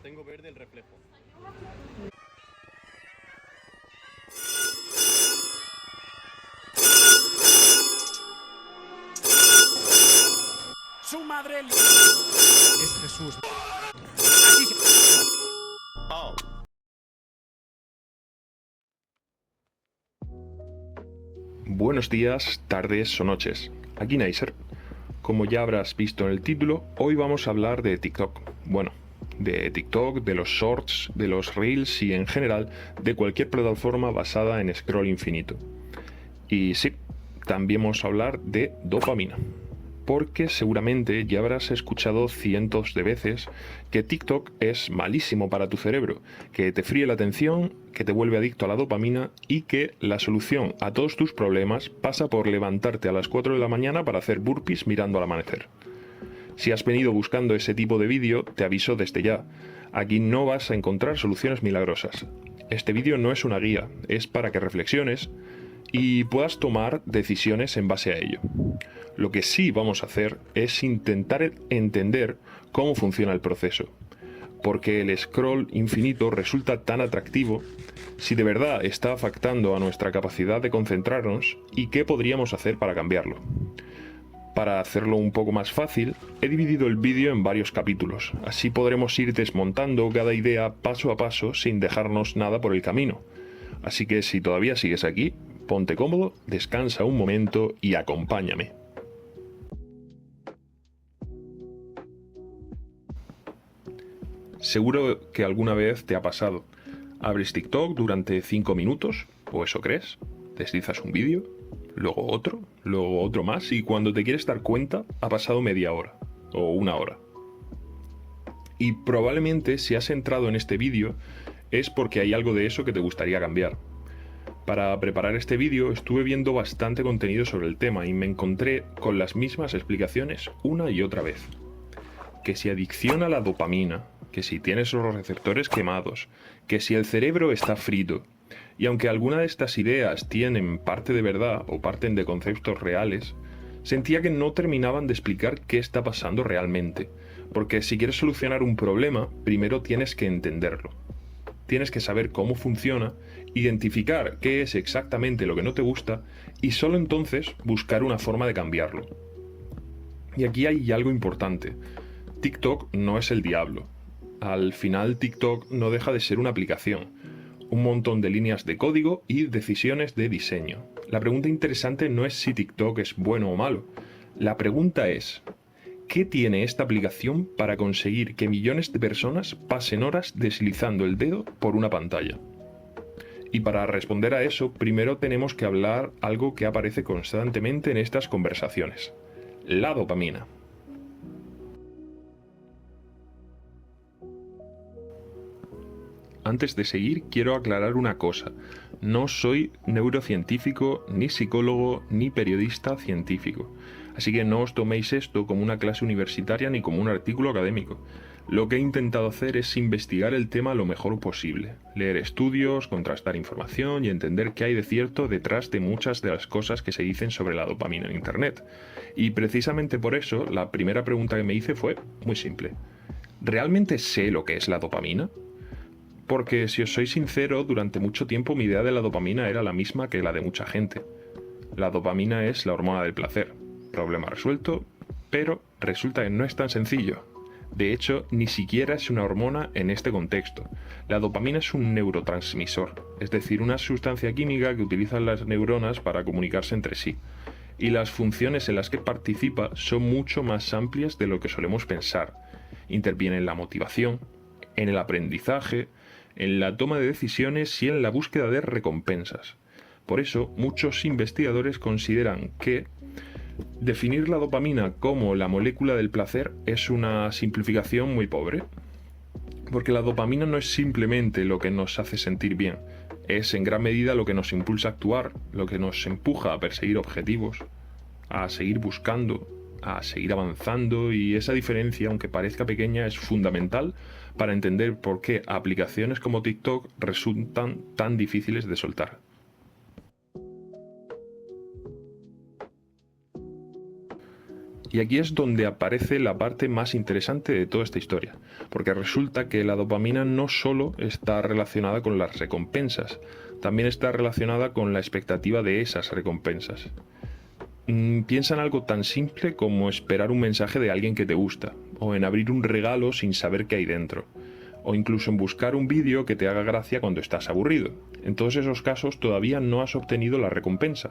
tengo verde el reflejo. Su madre es Jesús. Así se... Oh. Buenos días, tardes o noches. Aquí Neisser. Como ya habrás visto en el título, hoy vamos a hablar de TikTok. Bueno, de TikTok, de los shorts, de los reels y en general de cualquier plataforma basada en scroll infinito. Y sí, también vamos a hablar de dopamina. Porque seguramente ya habrás escuchado cientos de veces que TikTok es malísimo para tu cerebro, que te fríe la atención, que te vuelve adicto a la dopamina y que la solución a todos tus problemas pasa por levantarte a las 4 de la mañana para hacer burpees mirando al amanecer. Si has venido buscando ese tipo de vídeo, te aviso desde ya. Aquí no vas a encontrar soluciones milagrosas. Este vídeo no es una guía, es para que reflexiones y puedas tomar decisiones en base a ello. Lo que sí vamos a hacer es intentar entender cómo funciona el proceso, porque el scroll infinito resulta tan atractivo, si de verdad está afectando a nuestra capacidad de concentrarnos y qué podríamos hacer para cambiarlo. Para hacerlo un poco más fácil, he dividido el vídeo en varios capítulos, así podremos ir desmontando cada idea paso a paso sin dejarnos nada por el camino. Así que si todavía sigues aquí, ponte cómodo, descansa un momento y acompáñame. Seguro que alguna vez te ha pasado. Abres TikTok durante 5 minutos, o eso crees, deslizas un vídeo, luego otro más, y cuando te quieres dar cuenta ha pasado media hora, o una hora. Y probablemente si has entrado en este vídeo es porque hay algo de eso que te gustaría cambiar. Para preparar este vídeo estuve viendo bastante contenido sobre el tema y me encontré con las mismas explicaciones una y otra vez. Que si adicción a la dopamina, que si tienes los receptores quemados, que si el cerebro está frito. Y aunque alguna de estas ideas tienen parte de verdad o parten de conceptos reales, sentía que no terminaban de explicar qué está pasando realmente. Porque si quieres solucionar un problema, primero tienes que entenderlo. Tienes que saber cómo funciona, identificar qué es exactamente lo que no te gusta y solo entonces buscar una forma de cambiarlo. Y aquí hay algo importante. TikTok no es el diablo. Al final TikTok no deja de ser una aplicación, un montón de líneas de código y decisiones de diseño. La pregunta interesante no es si TikTok es bueno o malo. La pregunta es, ¿qué tiene esta aplicación para conseguir que millones de personas pasen horas deslizando el dedo por una pantalla? Y para responder a eso, primero tenemos que hablar algo que aparece constantemente en estas conversaciones: la dopamina. Antes de seguir, quiero aclarar una cosa. No soy neurocientífico, ni psicólogo, ni periodista científico. Así que no os toméis esto como una clase universitaria ni como un artículo académico. Lo que he intentado hacer es investigar el tema lo mejor posible, leer estudios, contrastar información y entender qué hay de cierto detrás de muchas de las cosas que se dicen sobre la dopamina en Internet. Y precisamente por eso, la primera pregunta que me hice fue muy simple. ¿Realmente sé lo que es la dopamina? Porque si os soy sincero, durante mucho tiempo mi idea de la dopamina era la misma que la de mucha gente. La dopamina es la hormona del placer. Problema resuelto, pero resulta que no es tan sencillo. De hecho, ni siquiera es una hormona en este contexto. La dopamina es un neurotransmisor, es decir, una sustancia química que utilizan las neuronas para comunicarse entre sí. Y las funciones en las que participa son mucho más amplias de lo que solemos pensar. Interviene en la motivación, en el aprendizaje, en la toma de decisiones y en la búsqueda de recompensas. Por eso, muchos investigadores consideran que definir la dopamina como la molécula del placer es una simplificación muy pobre. Porque la dopamina no es simplemente lo que nos hace sentir bien, es en gran medida lo que nos impulsa a actuar, lo que nos empuja a perseguir objetivos, a seguir buscando, a seguir avanzando, y esa diferencia, aunque parezca pequeña, es fundamental para entender por qué aplicaciones como TikTok resultan tan difíciles de soltar. Y aquí es donde aparece la parte más interesante de toda esta historia, porque resulta que la dopamina no solo está relacionada con las recompensas, también está relacionada con la expectativa de esas recompensas. Piensa en algo tan simple como esperar un mensaje de alguien que te gusta, o en abrir un regalo sin saber qué hay dentro, o incluso en buscar un vídeo que te haga gracia cuando estás aburrido. En todos esos casos todavía no has obtenido la recompensa,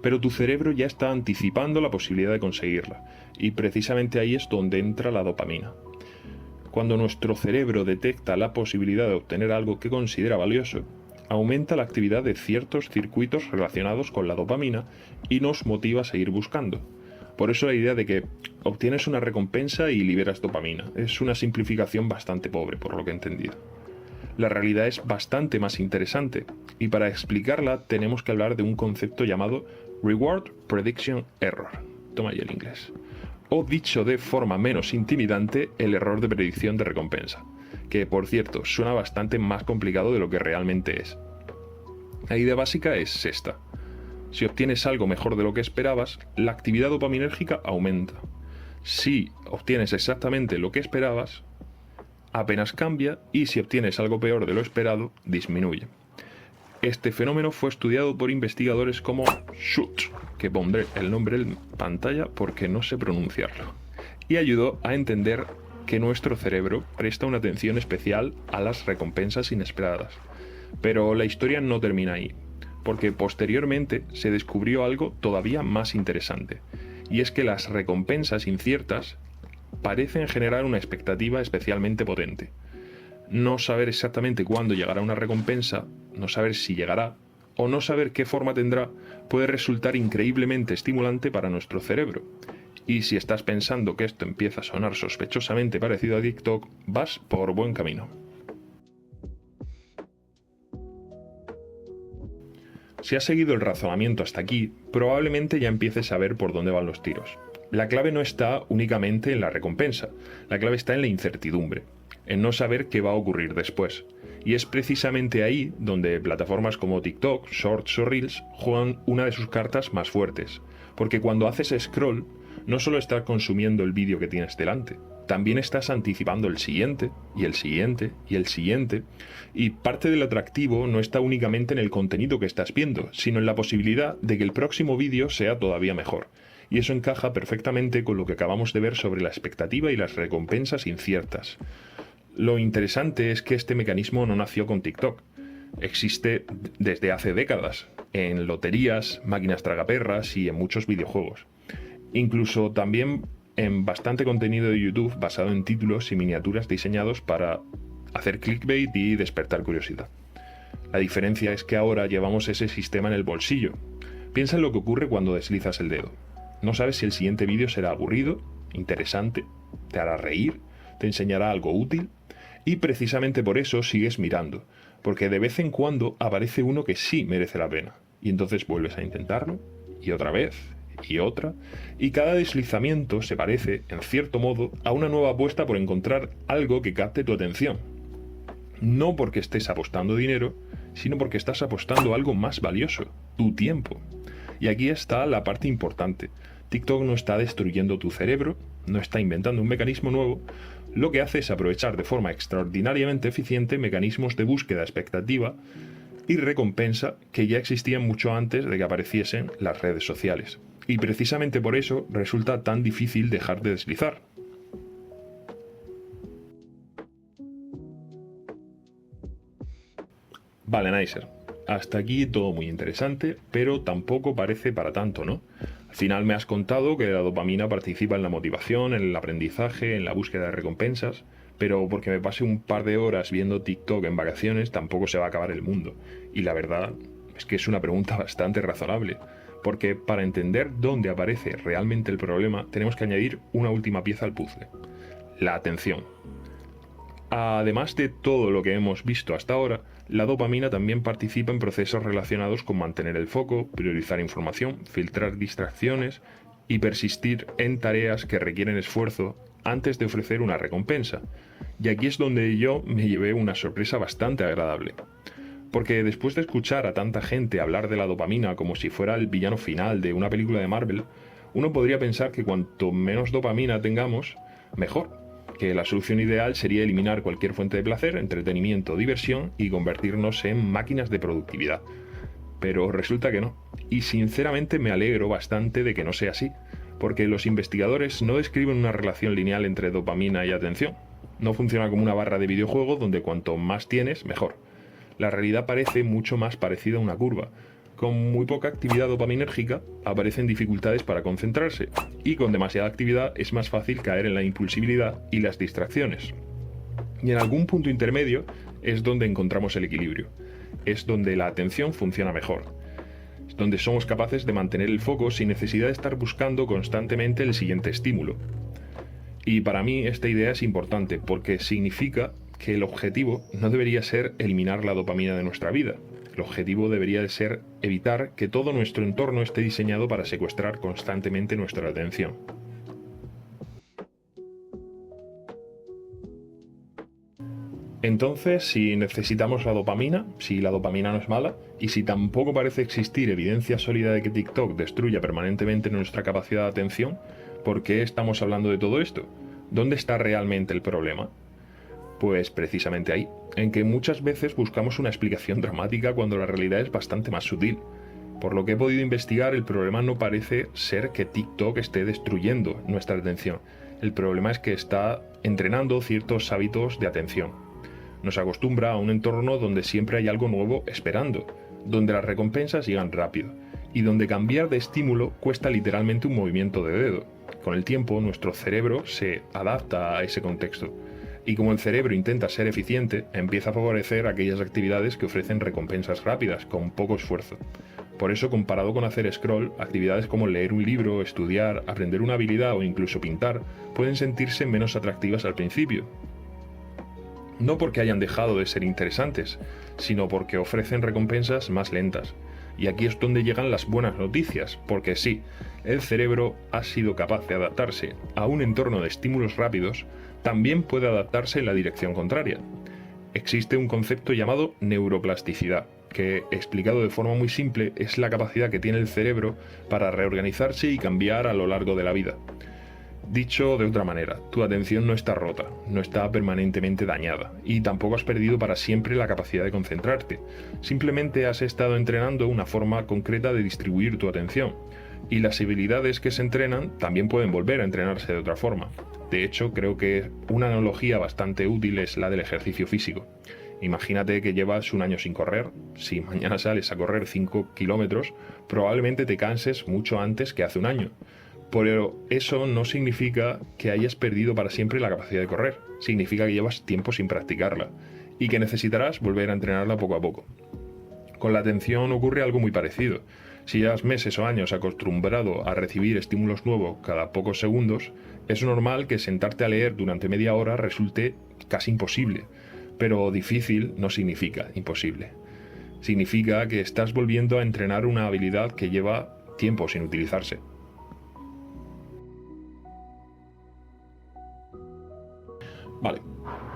pero tu cerebro ya está anticipando la posibilidad de conseguirla, y precisamente ahí es donde entra la dopamina. Cuando nuestro cerebro detecta la posibilidad de obtener algo que considera valioso, aumenta la actividad de ciertos circuitos relacionados con la dopamina y nos motiva a seguir buscando. Por eso la idea de que obtienes una recompensa y liberas dopamina es una simplificación bastante pobre, por lo que he entendido. La realidad es bastante más interesante, y para explicarla tenemos que hablar de un concepto llamado Reward Prediction Error. Toma ya el inglés. O dicho de forma menos intimidante, el error de predicción de recompensa, que por cierto suena bastante más complicado de lo que realmente es. La idea básica es esta: si obtienes algo mejor de lo que esperabas, la actividad dopaminérgica aumenta. Si obtienes exactamente lo que esperabas, apenas cambia, y si obtienes algo peor de lo esperado, disminuye. Este fenómeno fue estudiado por investigadores como Schultz, que pondré el nombre en pantalla porque no sé pronunciarlo, y ayudó a entender que nuestro cerebro presta una atención especial a las recompensas inesperadas. Pero la historia no termina ahí, porque posteriormente se descubrió algo todavía más interesante, y es que las recompensas inciertas parecen generar una expectativa especialmente potente. No saber exactamente cuándo llegará una recompensa, no saber si llegará, o no saber qué forma tendrá, puede resultar increíblemente estimulante para nuestro cerebro. Y si estás pensando que esto empieza a sonar sospechosamente parecido a TikTok, vas por buen camino. Si has seguido el razonamiento hasta aquí, probablemente ya empieces a ver por dónde van los tiros. La clave no está únicamente en la recompensa, la clave está en la incertidumbre, en no saber qué va a ocurrir después. Y es precisamente ahí donde plataformas como TikTok, Shorts o Reels juegan una de sus cartas más fuertes, porque cuando haces scroll, no solo estás consumiendo el vídeo que tienes delante, también estás anticipando el siguiente, y el siguiente, y el siguiente, y parte del atractivo no está únicamente en el contenido que estás viendo, sino en la posibilidad de que el próximo vídeo sea todavía mejor. Y eso encaja perfectamente con lo que acabamos de ver sobre la expectativa y las recompensas inciertas. Lo interesante es que este mecanismo no nació con TikTok. Existe desde hace décadas, en loterías, máquinas tragaperras y en muchos videojuegos. Incluso también en bastante contenido de YouTube basado en títulos y miniaturas diseñados para hacer clickbait y despertar curiosidad. La diferencia es que ahora llevamos ese sistema en el bolsillo. Piensa en lo que ocurre cuando deslizas el dedo. No sabes si el siguiente vídeo será aburrido, interesante, te hará reír, te enseñará algo útil, y precisamente por eso sigues mirando, porque de vez en cuando aparece uno que sí merece la pena, y entonces vuelves a intentarlo, y otra vez, y otra, y cada deslizamiento se parece, en cierto modo, a una nueva apuesta por encontrar algo que capte tu atención. No porque estés apostando dinero, sino porque estás apostando algo más valioso, tu tiempo. Y aquí está la parte importante. TikTok no está destruyendo tu cerebro, no está inventando un mecanismo nuevo, lo que hace es aprovechar de forma extraordinariamente eficiente mecanismos de búsqueda expectativa y recompensa que ya existían mucho antes de que apareciesen las redes sociales. Y precisamente por eso resulta tan difícil dejar de deslizar. Vale, Nicer. Hasta aquí todo muy interesante, pero tampoco parece para tanto, ¿no? Al final me has contado que la dopamina participa en la motivación, en el aprendizaje, en la búsqueda de recompensas, pero porque me pase un par de horas viendo TikTok en vacaciones tampoco se va a acabar el mundo. Y la verdad es que es una pregunta bastante razonable, porque para entender dónde aparece realmente el problema tenemos que añadir una última pieza al puzzle: la atención. Además de todo lo que hemos visto hasta ahora, la dopamina también participa en procesos relacionados con mantener el foco, priorizar información, filtrar distracciones y persistir en tareas que requieren esfuerzo antes de ofrecer una recompensa. Y aquí es donde yo me llevé una sorpresa bastante agradable. Porque después de escuchar a tanta gente hablar de la dopamina como si fuera el villano final de una película de Marvel, Uno podría pensar que cuanto menos dopamina tengamos, mejor, que la solución ideal sería eliminar cualquier fuente de placer, entretenimiento, diversión y convertirnos en máquinas de productividad. Pero resulta que no. Y sinceramente me alegro bastante de que no sea así, porque los investigadores no describen una relación lineal entre dopamina y atención. No funciona como una barra de videojuego donde cuanto más tienes, mejor. La realidad parece mucho más parecida a una curva. Con muy poca actividad dopaminérgica aparecen dificultades para concentrarse, y con demasiada actividad es más fácil caer en la impulsibilidad y las distracciones. Y en algún punto intermedio es donde encontramos el equilibrio. Es donde la atención funciona mejor. Es donde somos capaces de mantener el foco sin necesidad de estar buscando constantemente el siguiente estímulo. Y para mí esta idea es importante porque significa que el objetivo no debería ser eliminar la dopamina de nuestra vida. El objetivo debería de ser evitar que todo nuestro entorno esté diseñado para secuestrar constantemente nuestra atención. Entonces, si necesitamos la dopamina, si la dopamina no es mala, y si tampoco parece existir evidencia sólida de que TikTok destruya permanentemente nuestra capacidad de atención, ¿por qué estamos hablando de todo esto? ¿Dónde está realmente el problema? Pues precisamente ahí, en que muchas veces buscamos una explicación dramática cuando la realidad es bastante más sutil. Por lo que he podido investigar, el problema no parece ser que TikTok esté destruyendo nuestra atención. El problema es que está entrenando ciertos hábitos de atención. Nos acostumbra a un entorno donde siempre hay algo nuevo esperando, donde las recompensas llegan rápido, y donde cambiar de estímulo cuesta literalmente un movimiento de dedo. Con el tiempo, nuestro cerebro se adapta a ese contexto. Y como el cerebro intenta ser eficiente, empieza a favorecer aquellas actividades que ofrecen recompensas rápidas, con poco esfuerzo. Por eso, comparado con hacer scroll, actividades como leer un libro, estudiar, aprender una habilidad o incluso pintar, pueden sentirse menos atractivas al principio. No porque hayan dejado de ser interesantes, sino porque ofrecen recompensas más lentas. Y aquí es donde llegan las buenas noticias, porque sí, el cerebro ha sido capaz de adaptarse a un entorno de estímulos rápidos, también puede adaptarse en la dirección contraria. Existe un concepto llamado neuroplasticidad, que, explicado de forma muy simple, es la capacidad que tiene el cerebro para reorganizarse y cambiar a lo largo de la vida. Dicho de otra manera, tu atención no está rota, no está permanentemente dañada, y tampoco has perdido para siempre la capacidad de concentrarte. Simplemente has estado entrenando una forma concreta de distribuir tu atención, y las habilidades que se entrenan también pueden volver a entrenarse de otra forma. De hecho, creo que una analogía bastante útil es la del ejercicio físico. Imagínate que llevas un año sin correr. Si mañana sales a correr 5 kilómetros, probablemente te canses mucho antes que hace un año. Pero eso no significa que hayas perdido para siempre la capacidad de correr. Significa que llevas tiempo sin practicarla y que necesitarás volver a entrenarla poco a poco. Con la atención ocurre algo muy parecido. Si llevas meses o años acostumbrado a recibir estímulos nuevos cada pocos segundos, es normal que sentarte a leer durante media hora resulte casi imposible. Pero difícil no significa imposible. Significa que estás volviendo a entrenar una habilidad que lleva tiempo sin utilizarse. Vale,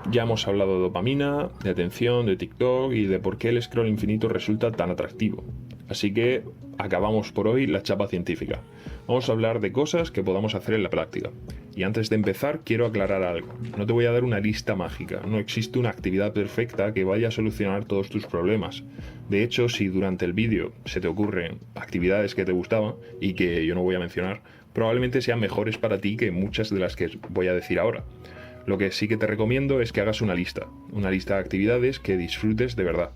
ya hemos hablado de dopamina, de atención, de TikTok y de por qué el scroll infinito resulta tan atractivo. Así que acabamos por hoy la chapa científica. Vamos a hablar de cosas que podamos hacer en la práctica. Y antes de empezar quiero aclarar algo. No te voy a dar una lista mágica, no existe una actividad perfecta que vaya a solucionar todos tus problemas. De hecho, si durante el vídeo se te ocurren actividades que te gustaban y que yo no voy a mencionar, probablemente sean mejores para ti que muchas de las que voy a decir ahora. Lo que sí que te recomiendo es que hagas una lista de actividades que disfrutes de verdad,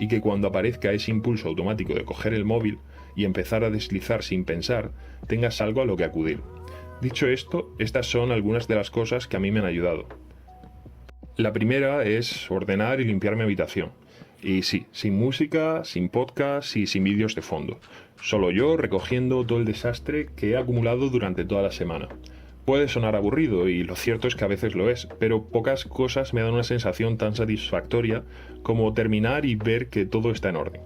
y que cuando aparezca ese impulso automático de coger el móvil y empezar a deslizar sin pensar, tengas algo a lo que acudir. Dicho esto, estas son algunas de las cosas que a mí me han ayudado. La primera es ordenar y limpiar mi habitación. Y sí, sin música, sin podcast y sin vídeos de fondo. Solo yo recogiendo todo el desastre que he acumulado durante toda la semana. Puede sonar aburrido, y lo cierto es que a veces lo es, pero pocas cosas me dan una sensación tan satisfactoria como terminar y ver que todo está en orden.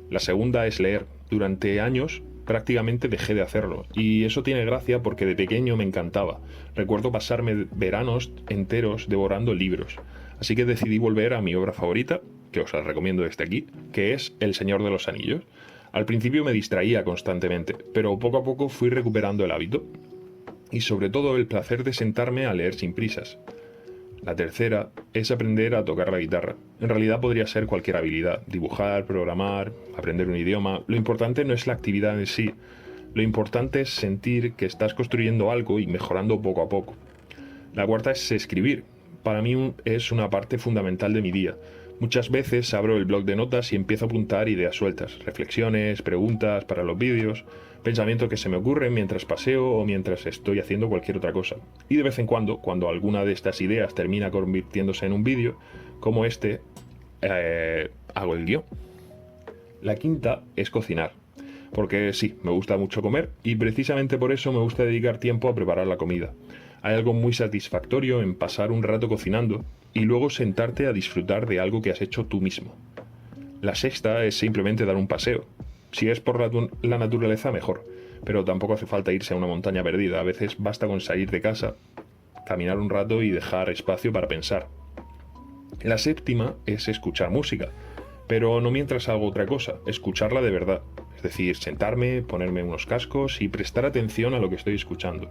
La segunda es leer. Durante años prácticamente dejé de hacerlo, y eso tiene gracia porque de pequeño me encantaba. Recuerdo pasarme veranos enteros devorando libros, así que decidí volver a mi obra favorita, que os la recomiendo desde aquí, que es El Señor de los Anillos. Al principio me distraía constantemente, pero poco a poco fui recuperando el hábito y sobre todo el placer de sentarme a leer sin prisas. La tercera es aprender a tocar la guitarra. En realidad podría ser cualquier habilidad, dibujar, programar, aprender un idioma. Lo importante no es la actividad en sí, lo importante es sentir que estás construyendo algo y mejorando poco a poco. La cuarta es escribir. Para mí es una parte fundamental de mi día. Muchas veces abro el blog de notas y empiezo a apuntar ideas sueltas, reflexiones, preguntas para los vídeos, pensamientos que se me ocurren mientras paseo o mientras estoy haciendo cualquier otra cosa. Y de vez en cuando alguna de estas ideas termina convirtiéndose en un vídeo, como este, hago el guión. La quinta es cocinar. Porque sí, me gusta mucho comer y precisamente por eso me gusta dedicar tiempo a preparar la comida. Hay algo muy satisfactorio en pasar un rato cocinando y luego sentarte a disfrutar de algo que has hecho tú mismo. La sexta es simplemente dar un paseo. Si es por la naturaleza, mejor, pero tampoco hace falta irse a una montaña perdida. A veces basta con salir de casa, caminar un rato y dejar espacio para pensar. La séptima es escuchar música, pero no mientras hago otra cosa, escucharla de verdad. Es decir, sentarme, ponerme unos cascos y prestar atención a lo que estoy escuchando.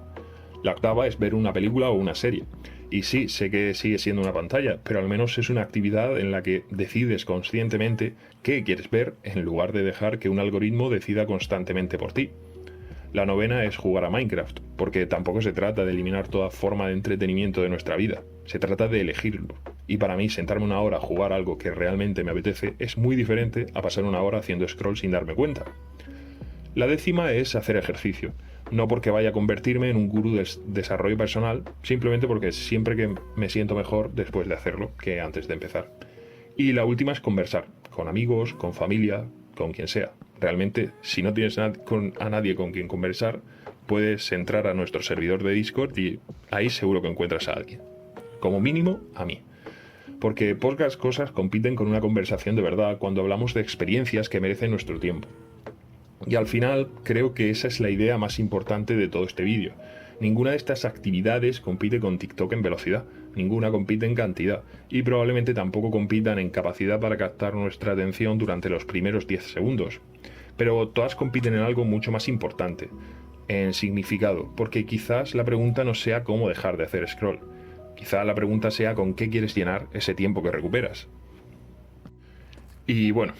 La octava es ver una película o una serie. Y sí, sé que sigue siendo una pantalla, pero al menos es una actividad en la que decides conscientemente qué quieres ver en lugar de dejar que un algoritmo decida constantemente por ti. La novena es jugar a Minecraft, porque tampoco se trata de eliminar toda forma de entretenimiento de nuestra vida, se trata de elegirlo. Y para mí sentarme una hora a jugar algo que realmente me apetece es muy diferente a pasar una hora haciendo scroll sin darme cuenta. La décima es hacer ejercicio. No porque vaya a convertirme en un gurú de desarrollo personal, simplemente porque siempre que me siento mejor después de hacerlo que antes de empezar. Y la última es conversar, con amigos, con familia, con quien sea. Realmente, si no tienes a nadie con quien conversar, puedes entrar a nuestro servidor de Discord y ahí seguro que encuentras a alguien. Como mínimo, a mí. Porque pocas cosas compiten con una conversación de verdad cuando hablamos de experiencias que merecen nuestro tiempo. Y al final creo que esa es la idea más importante de todo este vídeo. Ninguna de estas actividades compite con TikTok en velocidad, ninguna compite en cantidad y probablemente tampoco compitan en capacidad para captar nuestra atención durante los primeros 10 segundos. Pero todas compiten en algo mucho más importante, en significado, porque quizás la pregunta no sea cómo dejar de hacer scroll. Quizá la pregunta sea con qué quieres llenar ese tiempo que recuperas. Y bueno,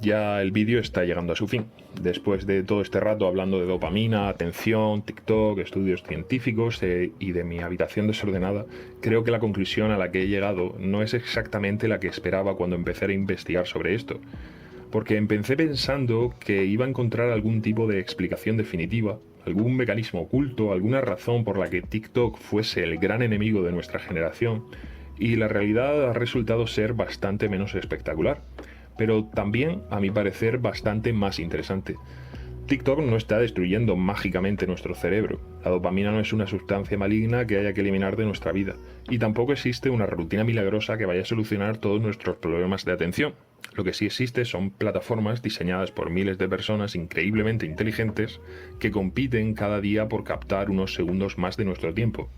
ya el vídeo está llegando a su fin. Después de todo este rato hablando de dopamina, atención, TikTok, estudios científicos y de mi habitación desordenada, creo que la conclusión a la que he llegado no es exactamente la que esperaba cuando empecé a investigar sobre esto. Porque empecé pensando que iba a encontrar algún tipo de explicación definitiva, algún mecanismo oculto, alguna razón por la que TikTok fuese el gran enemigo de nuestra generación, y la realidad ha resultado ser bastante menos espectacular. Pero también, a mi parecer, bastante más interesante. TikTok no está destruyendo mágicamente nuestro cerebro. La dopamina no es una sustancia maligna que haya que eliminar de nuestra vida. Y tampoco existe una rutina milagrosa que vaya a solucionar todos nuestros problemas de atención. Lo que sí existe son plataformas diseñadas por miles de personas increíblemente inteligentes que compiten cada día por captar unos segundos más de nuestro tiempo.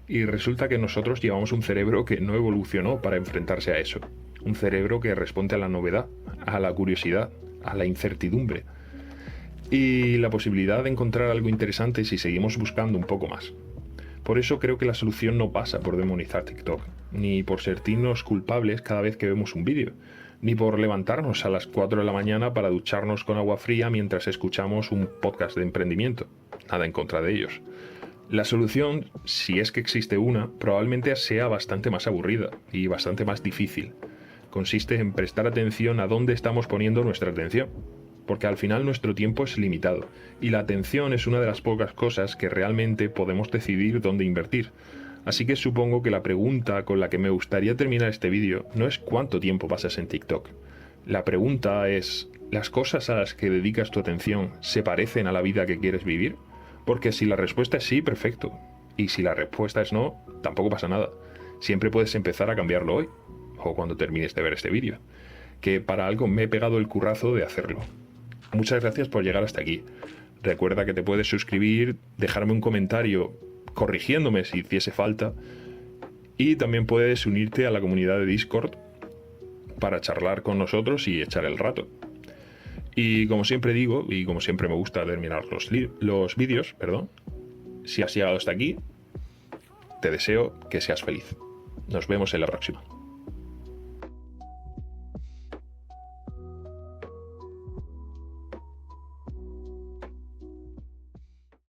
Y resulta que nosotros llevamos un cerebro que no evolucionó para enfrentarse a eso. Un cerebro que responde a la novedad, a la curiosidad, a la incertidumbre. Y la posibilidad de encontrar algo interesante si seguimos buscando un poco más. Por eso creo que la solución no pasa por demonizar TikTok, ni por sentirnos culpables cada vez que vemos un vídeo, ni por levantarnos a las 4 de la mañana para ducharnos con agua fría mientras escuchamos un podcast de emprendimiento. Nada en contra de ellos. La solución, si es que existe una, probablemente sea bastante más aburrida y bastante más difícil. Consiste en prestar atención a dónde estamos poniendo nuestra atención, porque al final nuestro tiempo es limitado y la atención es una de las pocas cosas que realmente podemos decidir dónde invertir. Así que supongo que la pregunta con la que me gustaría terminar este vídeo no es cuánto tiempo pasas en TikTok. La pregunta es, ¿las cosas a las que dedicas tu atención se parecen a la vida que quieres vivir? Porque si la respuesta es sí, perfecto. Y si la respuesta es no, tampoco pasa nada. Siempre puedes empezar a cambiarlo hoy, o cuando termines de ver este vídeo, que para algo me he pegado el currazo de hacerlo. Muchas gracias por llegar hasta aquí. Recuerda que te puedes suscribir, dejarme un comentario corrigiéndome si hiciese falta, y también puedes unirte a la comunidad de Discord para charlar con nosotros y echar el rato. Y como siempre digo, y como siempre me gusta terminar los vídeos, perdón, si has llegado hasta aquí, te deseo que seas feliz. Nos vemos en la próxima.